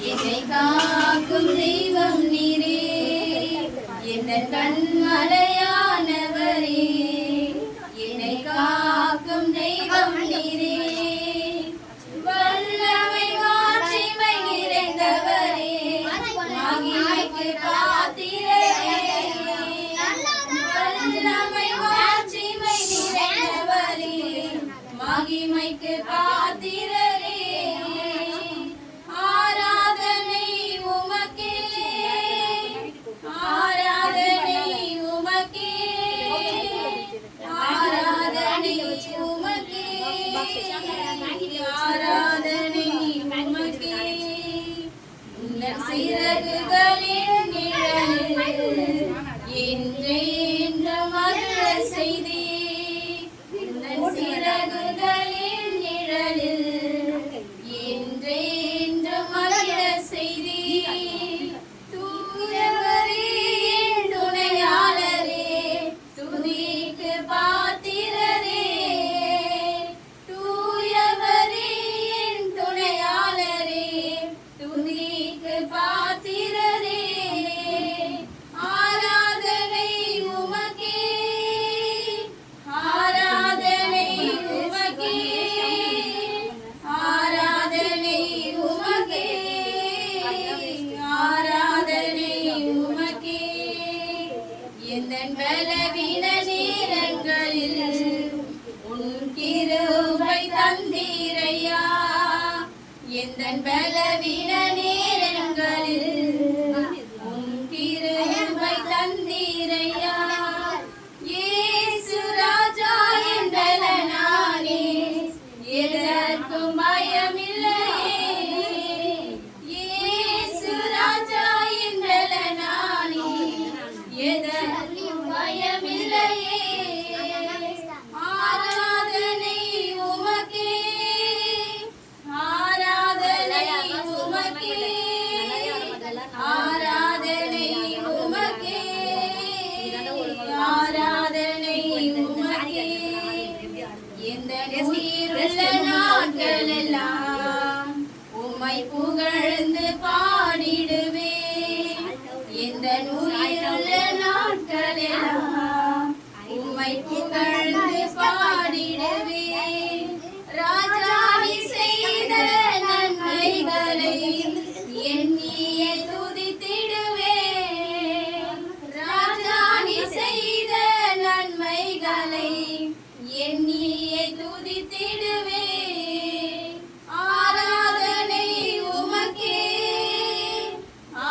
என்னை காக்கும் தெய்வம் நீரே, என் கண்மலையானவரே, என்னை காக்கும் தெய்வம் நீரே, வல்லமை மாட்சிமை நிறைந்தவரே, மகிமைக்கு பாத்திரரே, வல்லமை மாட்சிமை நிறைந்தவரே, மகிமைக்கு பாத்திரரே, ஆராதனை உமக்கே, ஆராதனை உமக்கே, ஆராதனை உமக்கே, ஆராதனை உமக்கே, உன்னன் சிறகுகளின் நிழலில் என்றென்றும் அருள் செய்தே, உன்னன் சிறகுகளின் நிழலில் என்றென்றும் அருள் செய்தே, தூயவரே என் துணையாளரே, துதிக்கு பாத்திரரே, தூயவரே என் துணையாளரே, துதிக்கு பாத்திரரே, ஆராதனை உமக்கே, ஆராதனை உமக்கே, ஆராதனை உமக்கே, ஆராதனை உமக்கே, எந்தன் பலவீன நேரங்களில் உன் கிருபை தந்தீரையா, எந்தன் பலவீன நேரங்களில் உன் கிருபை தந்தீரையா, இயேசு ராஜா என் பலனானே, எதற்கும் பயமில்லையே, இயேசு ராஜா என் பலனானே, எதற்கும் பயமில்லையே, ஆராதனை உமக்கே, ஆராதனை உமக்கே, ஆராதனை உமக்கே, ஆராதனை உமக்கே, எந்த உயிருள்ள நாட்களெல்லாம் உம்மை புகழ்ந்து பாடிடுவேன், எந்த உயிருள்ள நாட்களெல்லாம் உம்மை புகழ்ந்து பாடிடுவேன், ராஜாவி செய்த நன்மைகளை எண்ணியே துதித்திடுவேன், ராஜாவி செய்த நன்மைகளை எண்ணியே துதித்திடுவேன், ஆராதனை உமக்கே,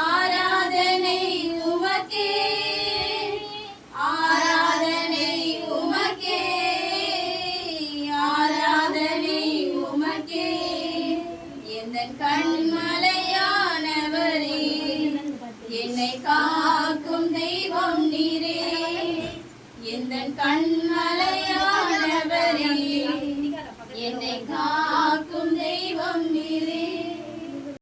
ஆராதனை உமக்கே, ஆராதனை உமக்கே, ஆராதனை உமக்கே, எந்தன் கண்மலையானவரே, என்னை காக்கும் தெய்வம் நீரே, எந்தன் கண்